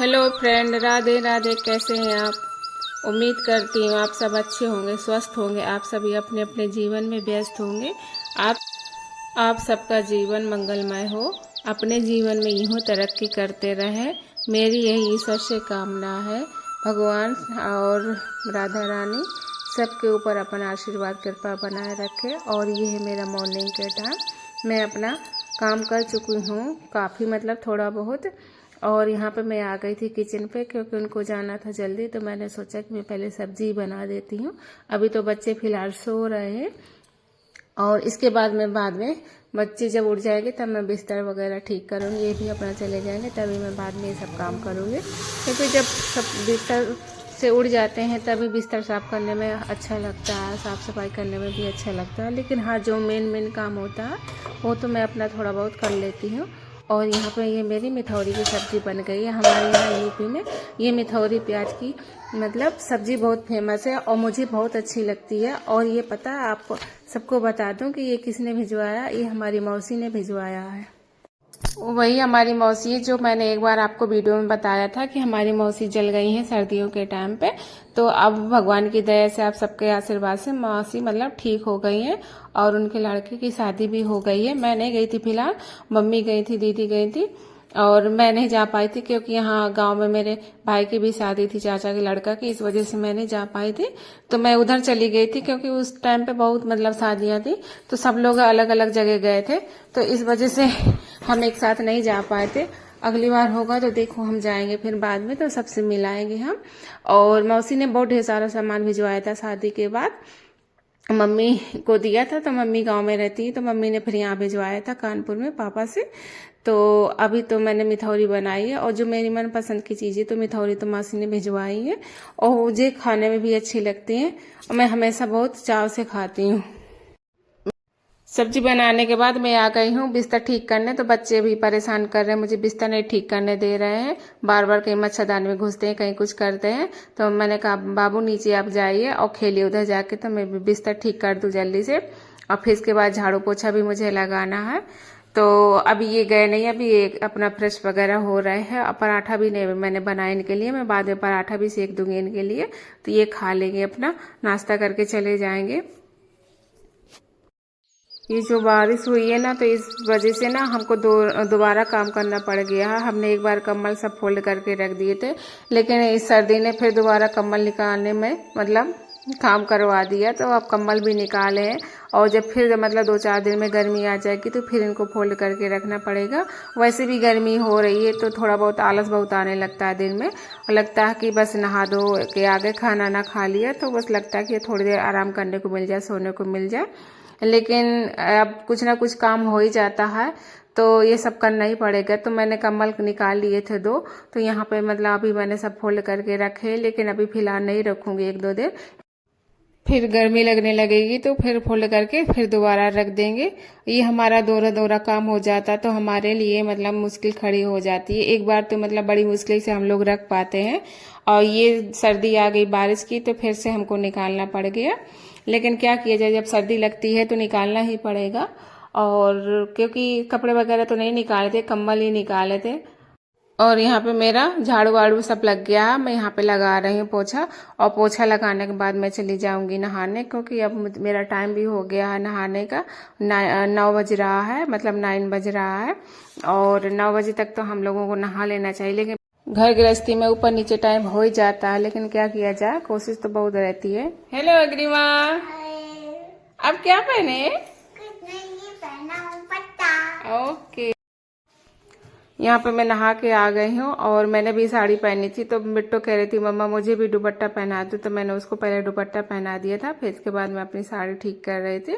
Hello friend, Radhe Radhe. कैसे हैं आप? उम्मीद करती हूँ आप सब अच्छे होंगे, स्वस्थ होंगे। आप सभी अपने अपने जीवन में व्यस्त होंगे। आप सबका जीवन मंगलमय हो, अपने जीवन में यूँ तरक्की करते रहें, मेरी यही ईश्वर से कामना है। भगवान और राधा रानी सबके ऊपर अपना आशीर्वाद कृपा बनाए रखे। और ये है मेरा मॉर्निंग का टाइम। मैं अपना काम कर चुकी हूँ काफ़ी, मतलब थोड़ा बहुत। और यहाँ पे मैं आ गई थी किचन पे, क्योंकि उनको जाना था जल्दी। तो मैंने सोचा कि मैं पहले सब्जी बना देती हूँ। अभी तो बच्चे फिलहाल सो रहे हैं, और इसके बाद में बच्चे जब उठ जाएंगे तब मैं बिस्तर वगैरह ठीक करूँगी। ये भी अपना चले जाएंगे, तभी मैं बाद में ये सब काम करूँगी। क्योंकि जब सब बिस्तर से उड़ जाते हैं तभी बिस्तर साफ़ करने में अच्छा लगता है, साफ़ सफाई करने में भी अच्छा लगता है। लेकिन हाँ, जो मेन काम होता है वो तो मैं अपना थोड़ा बहुत कर लेती हूँ। और यहाँ पे ये मेरी मिथौरी की सब्ज़ी बन गई है। हमारे यहाँ यूपी में ये मिथौरी प्याज की मतलब सब्ज़ी बहुत फेमस है और मुझे बहुत अच्छी लगती है। और ये पता है आप सबको बता दूं कि ये किसने भिजवाया? ये हमारी मौसी ने भिजवाया है। वही हमारी मौसी है जो मैंने एक बार आपको वीडियो में बताया था कि हमारी मौसी जल गई हैं सर्दियों के टाइम पे। तो अब भगवान की दया से, आप सबके आशीर्वाद से मौसी मतलब ठीक हो गई हैं, और उनके लड़के की शादी भी हो गई है। मैं नहीं गई थी फिलहाल, मम्मी गई थी, दीदी गई थी, और मैं नहीं जा पाई थी क्योंकि यहाँ गांव में मेरे भाई की भी शादी थी, चाचा के लड़का की। इस वजह से मैं नहीं जा पाई थी। तो मैं उधर चली गई थी क्योंकि उस टाइम पे बहुत मतलब शादियां थी, तो सब लोग अलग अलग जगह गए थे। तो इस वजह से हम एक साथ नहीं जा पाए थे। अगली बार होगा तो देखो हम जाएंगे फिर बाद में, तो सबसे मिलाएंगे हम। और मौसी ने बहुत ढेर सारा सामान भिजवाया था शादी के बाद, मम्मी को दिया था। तो मम्मी गांव में रहती है, तो मम्मी ने फिर यहाँ भिजवाया था कानपुर में पापा से। तो अभी तो मैंने मिथौरी बनाई है, और जो मेरी मनपसंद की चीज़ है तो मिथौरी तो मौसी ने भिजवाई है, और मुझे खाने में भी अच्छी लगती है, और मैं हमेशा बहुत चाव से खाती हूँ। सब्जी बनाने के बाद मैं आ गई हूँ बिस्तर ठीक करने। तो बच्चे भी परेशान कर रहे हैं, मुझे बिस्तर नहीं ठीक करने दे रहे हैं। बार बार कहीं मच्छरदानी में घुसते हैं, कहीं कुछ करते हैं। तो मैंने कहा बाबू नीचे आप जाइए और खेलिए उधर जाके, तो मैं बिस्तर ठीक कर दूँ जल्दी से। और फिर इसके बाद झाड़ू पोछा भी मुझे लगाना है। तो अभी ये गए नहीं, अभी ये अपना फ्रेश वगैरह हो रहे हैं। और पराठा भी नहीं मैंने बनाया इनके लिए, मैं बाद में पराठा भी सेक दूंगी इनके लिए। तो ये खा लेंगे, अपना नाश्ता करके चले जाएंगे। ये जो बारिश हुई है ना, तो इस वजह से ना हमको दोबारा काम करना पड़ गया है। हमने एक बार कम्बल सब फोल्ड करके रख दिए थे, लेकिन इस सर्दी ने फिर दोबारा कम्बल निकालने में मतलब काम करवा दिया। तो अब कम्बल भी निकाले हैं, और जब फिर मतलब 2-4 दिन में गर्मी आ जाएगी तो फिर इनको फोल्ड करके रखना पड़ेगा। वैसे भी गर्मी हो रही है तो थोड़ा बहुत आलस बहुत आने लगता है दिन में, और लगता है कि बस नहा धो के आगे खाना ना खा लिया तो बस लगता है कि थोड़ी देर आराम करने को मिल जाए, सोने को मिल जाए। लेकिन अब कुछ ना कुछ काम हो ही जाता है, तो ये सब करना ही पड़ेगा। तो मैंने कम्बल निकाल लिए थे 2, तो यहाँ पे मतलब अभी मैंने सब फोल्ड करके रखे, लेकिन अभी फिलहाल नहीं रखूंगी 1-2 दिन, फिर गर्मी लगने लगेगी तो फिर फोल्ड करके फिर दोबारा रख देंगे। ये हमारा दोहरा दोहरा काम हो जाता तो हमारे लिए मतलब मुश्किल खड़ी हो जाती है। एक बार तो मतलब बड़ी मुश्किल से हम लोग रख पाते हैं, और ये सर्दी आ गई बारिश की तो फिर से हमको निकालना पड़ गया। लेकिन क्या किया जाए, जब सर्दी लगती है तो निकालना ही पड़ेगा। और क्योंकि कपड़े वगैरह तो नहीं निकाले थे, कंबल ही निकाले थे। और यहाँ पे मेरा झाड़ू वाड़ू सब लग गया है, मैं यहाँ पे लगा रही हूँ पोछा। और पोछा लगाने के बाद मैं चली जाऊंगी नहाने, क्योंकि अब मेरा टाइम भी हो गया है नहाने का। 9 बज रहा है, मतलब 9 बज रहा है, और 9 बजे तक तो हम लोगों को नहा लेना चाहिए। लेकिन घर गृहस्थी में ऊपर नीचे टाइम हो ही जाता है, लेकिन क्या किया जाए, कोशिश तो बहुत रहती है। हेलो अग्रिमा, अब क्या पहने? ओके। यहाँ पे मैं नहा के आ गई हूँ, और मैंने भी साड़ी पहनी थी। तो बिट्टो कह रही थी मम्मा मुझे भी दुपट्टा पहना दो, तो मैंने उसको पहले दुपट्टा पहना दिया था, फिर इसके बाद मैं अपनी साड़ी ठीक कर रही थी।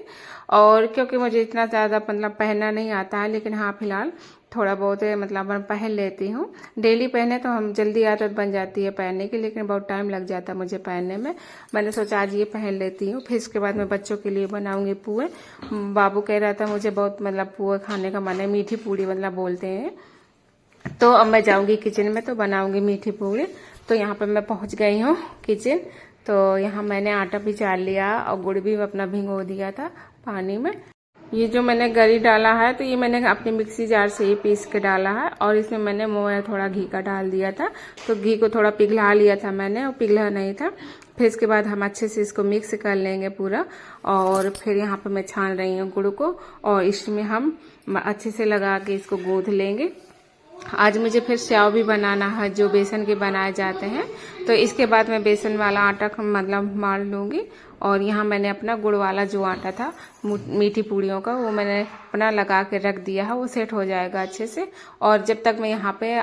और क्योंकि मुझे इतना ज़्यादा मतलब पहनना नहीं आता है, लेकिन हाँ फिलहाल थोड़ा बहुत मतलब मैं पहन लेती हूँ। डेली पहने तो हम जल्दी आदत बन जाती है पहनने की, लेकिन बहुत टाइम लग जाता है मुझे पहनने में। मैंने सोचा आज ये पहन लेती हूँ, फिर इसके बाद मैं बच्चों के लिए बनाऊंगी पुए। बाबू कह रहा था मुझे बहुत मतलब पुए खाने का मन है, मीठी पूड़ी मतलब बोलते हैं। तो अब मैं जाऊंगी किचन में तो बनाऊंगी मीठी पूड़ी। तो यहाँ पे मैं पहुँच गई हूँ किचन। तो यहाँ मैंने आटा भी चाल लिया और गुड़ भी अपना भिगो दिया था पानी में। ये जो मैंने गरी डाला है तो ये मैंने अपने मिक्सी जार से ही पीस के डाला है, और इसमें मैंने थोड़ा घी का डाल दिया था। तो घी को थोड़ा पिघला लिया था मैंने, और पिघला नहीं था। फिर इसके बाद हम अच्छे से इसको मिक्स कर लेंगे पूरा। और फिर यहाँ पे मैं छान रही हूँ गुड़ को, और इसमें हम अच्छे से लगा के इसको गूंथ लेंगे। आज मुझे फिर स्याव भी बनाना है जो बेसन के बनाए जाते हैं। तो इसके बाद मैं बेसन वाला आटा मतलब मार लूँगी। और यहाँ मैंने अपना गुड़ वाला जो आटा था मीठी पूड़ियों का, वो मैंने अपना लगा के रख दिया है, वो सेट हो जाएगा अच्छे से। और जब तक मैं यहाँ पे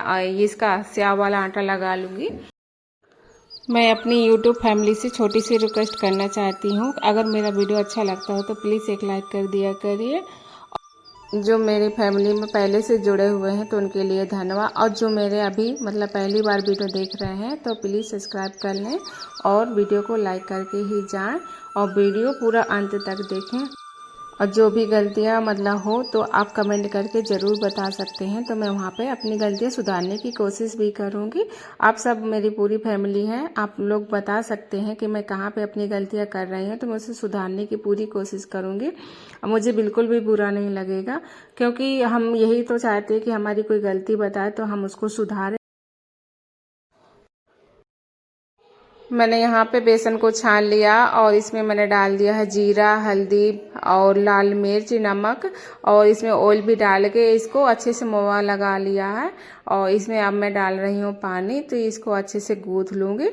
इसका स्याव वाला आटा लगा लूँगी। मैं अपनी YouTube फैमिली से छोटी सी रिक्वेस्ट करना चाहती हूँ, अगर मेरा वीडियो अच्छा लगता हो तो प्लीज़ एक लाइक कर दिया करिए। जो मेरी फैमिली में पहले से जुड़े हुए हैं तो उनके लिए धन्यवाद, और जो मेरे अभी मतलब पहली बार वीडियो देख रहे हैं तो प्लीज़ सब्सक्राइब कर लें और वीडियो को लाइक करके ही जाएं, और वीडियो पूरा अंत तक देखें। और जो भी गलतियां मतलब हो तो आप कमेंट करके ज़रूर बता सकते हैं, तो मैं वहाँ पे अपनी गलतियां सुधारने की कोशिश भी करूँगी। आप सब मेरी पूरी फैमिली है, आप लोग बता सकते हैं कि मैं कहाँ पे अपनी गलतियां कर रही हूँ, तो मैं उसे सुधारने की पूरी कोशिश करूँगी। मुझे बिल्कुल भी बुरा नहीं लगेगा, क्योंकि हम यही तो चाहते हैं कि हमारी कोई गलती बताए तो हम उसको सुधारें। मैंने यहाँ पे बेसन को छान लिया, और इसमें मैंने डाल दिया है जीरा, हल्दी और लाल मिर्च, नमक, और इसमें ऑयल भी डाल के इसको अच्छे से मोवा लगा लिया है। और इसमें अब मैं डाल रही हूँ पानी, तो इसको अच्छे से गूँथ लूँगी।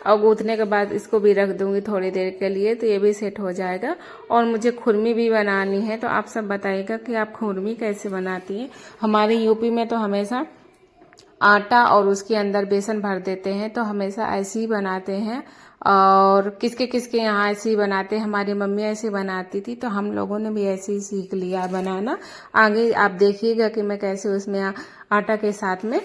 और गूँथने के बाद इसको भी रख दूँगी थोड़ी देर के लिए, तो ये भी सेट हो जाएगा। और मुझे खुरमी भी बनानी है, तो आप सब बताइएगा कि आप खुरमी कैसे बनाती हैं। हमारे यूपी में तो हमेशा आटा और उसके अंदर बेसन भर देते हैं, तो हमेशा ऐसे ही बनाते हैं। और किसके किसके यहाँ ऐसे ही बनाते हैं, हमारी मम्मी ऐसे बनाती थी, तो हम लोगों ने भी ऐसे ही सीख लिया बनाना। आगे आप देखिएगा कि मैं कैसे उसमें आटा के साथ में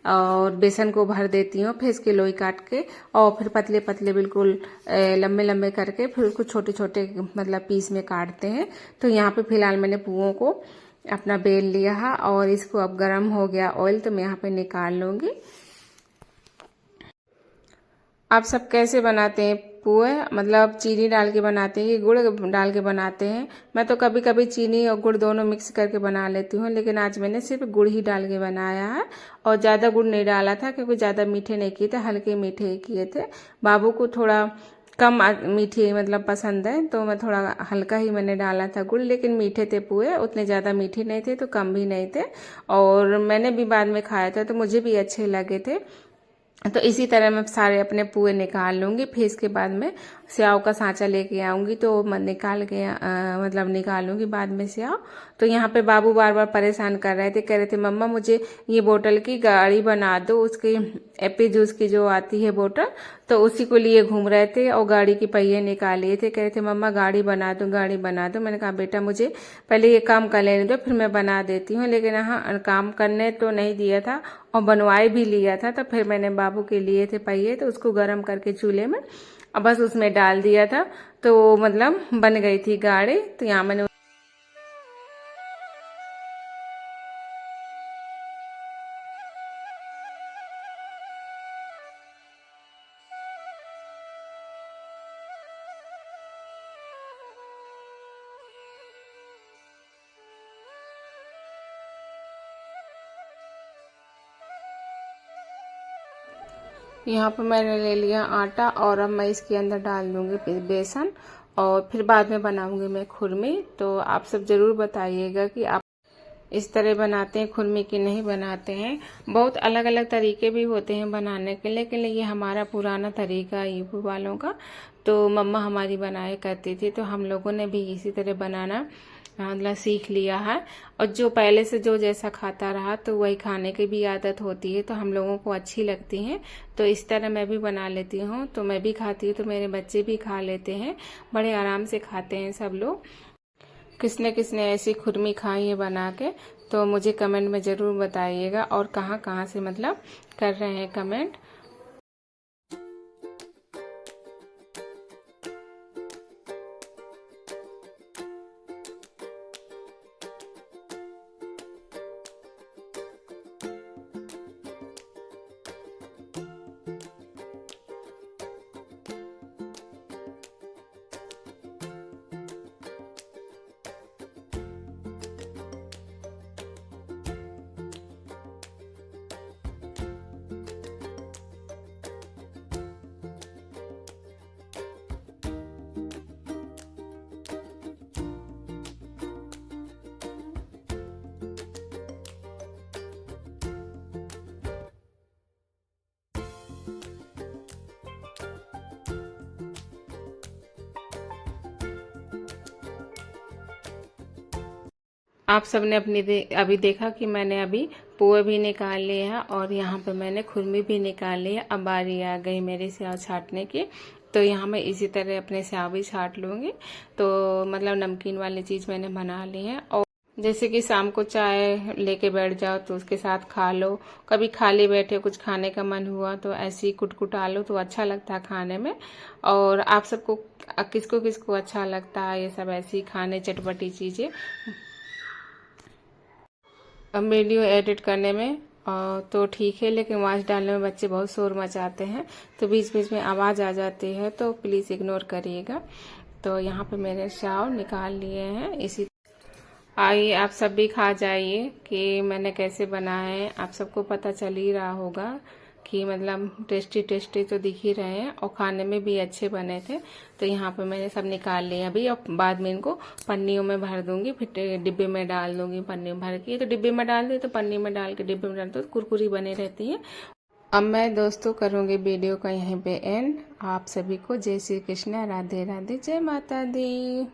और बेसन को भर देती हूँ, फिर इसके लोई काट के, और फिर पतले पतले बिल्कुल लंबे लंबे करके फिर उसको छोटे छोटे मतलब पीस में काटते हैं। तो यहाँ पे फिलहाल मैंने पुओं को अपना बेल लिया है, और इसको अब गरम हो गया ऑयल, तो मैं यहाँ पे निकाल लूँगी। आप सब कैसे बनाते हैं पुए, मतलब चीनी डाल के बनाते हैं कि गुड़ डाल के बनाते हैं? मैं तो कभी कभी चीनी और गुड़ दोनों मिक्स करके बना लेती हूँ, लेकिन आज मैंने सिर्फ गुड़ ही डाल के बनाया है। और ज़्यादा गुड़ नहीं डाला था, क्योंकि ज़्यादा मीठे नहीं किए थे, हल्के मीठे ही किए थे। बाबू को थोड़ा कम मीठे मतलब पसंद है, तो मैं थोड़ा हल्का ही मैंने डाला था गुड़, लेकिन मीठे थे पुए, उतने ज़्यादा मीठे नहीं थे तो कम भी नहीं थे। और मैंने भी बाद में खाया था तो मुझे भी अच्छे लगे थे। तो इसी तरह मैं सारे अपने पुए निकाल लूँगी। फिर इसके बाद में स्याव का सांचा लेके आऊँगी, तो मैं निकाल के मतलब निकालूंगी बाद में स्याव। तो यहाँ पे बाबू बार बार परेशान कर रहे थे, कह रहे थे मम्मा मुझे ये बोतल की गाड़ी बना दो, उसकी एप्पी जूस की जो आती है बोतल, तो उसी को लिए घूम रहे थे, और गाड़ी की पहिए निकाल लिए थे। कह रहे थे मम्मा गाड़ी बना दो, गाड़ी बना दो। मैंने कहा बेटा मुझे पहले ये काम कर लेने दो, फिर मैं बना देती हूँ। लेकिन हाँ, काम करने तो नहीं दिया था, और बनवाए भी लिया था। तो फिर मैंने बाबू के लिए थे पहिए, तो उसको गर्म करके चूल्हे में अब बस उसमें डाल दिया था, तो मतलब बन गई थी गाड़ी। तो यहाँ मैंने यहाँ पर मैंने ले लिया आटा, और अब मैं इसके अंदर डाल दूँगी बेसन, और फिर बाद में बनाऊँगी मैं खुरमी। तो आप सब ज़रूर बताइएगा कि आप इस तरह बनाते हैं खुरमी की नहीं बनाते हैं। बहुत अलग अलग तरीके भी होते हैं बनाने के, लेकिन ये हमारा पुराना तरीका है यूपी वालों का। तो मम्मा हमारी बनाया करती थी, तो हम लोगों ने भी इसी तरह बनाना मतलब सीख लिया है। और जो पहले से जो जैसा खाता रहा तो वही खाने की भी आदत होती है, तो हम लोगों को अच्छी लगती हैं। तो इस तरह मैं भी बना लेती हूँ, तो मैं भी खाती हूँ, तो मेरे बच्चे भी खा लेते हैं, बड़े आराम से खाते हैं सब लोग। किसने किसने ऐसी खुरमी खाई है बना के, तो मुझे कमेंट में ज़रूर बताइएगा, और कहाँ कहाँ से मतलब कर रहे हैं कमेंट। आप सबने अभी देखा कि मैंने अभी पोहे भी निकाल लिए हैं और यहाँ पे मैंने खुरमी भी निकाल ली है। अब बारी आ गई मेरी स्याव छाटने की। तो यहाँ मैं इसी तरह अपने स्याव भी छाट लूँगी। तो मतलब नमकीन वाली चीज़ मैंने बना ली है। और जैसे कि शाम को चाय लेके बैठ जाओ तो उसके साथ खा लो, कभी खाली बैठे कुछ खाने का मन हुआ तो ऐसे ही कुटकुटा लो तो अच्छा लगता है खाने में। और आप सबको किसको किसको अच्छा लगता है ये सब ऐसी खाने चटपटी चीज़ें। अब वीडियो एडिट करने में तो ठीक है, लेकिन आवाज़ डालने में बच्चे बहुत शोर मचाते हैं तो बीच बीच में आवाज़ आ जाती है, तो प्लीज़ इग्नोर करिएगा। तो यहाँ पे मैंने स्याव निकाल लिए हैं। इसी आइए आप सब भी खा जाइए कि मैंने कैसे बनाए हैं। आप सबको पता चल ही रहा होगा कि मतलब टेस्टी टेस्टी तो दिख ही रहे हैं और खाने में भी अच्छे बने थे। तो यहाँ पे मैंने सब निकाल लिया अभी, और बाद में इनको पन्नियों में भर दूंगी, फिर डिब्बे में डाल दूंगी पन्नी में भर के। तो डिब्बे में डाल दी तो पन्नी में डाल के डिब्बे में डाल दो तो कुरकुरी बने रहती है। अब मैं दोस्तों करूँगी वीडियो का यहीं पे एंड। आप सभी को जय श्री कृष्णा, राधे राधे, जय माता दी।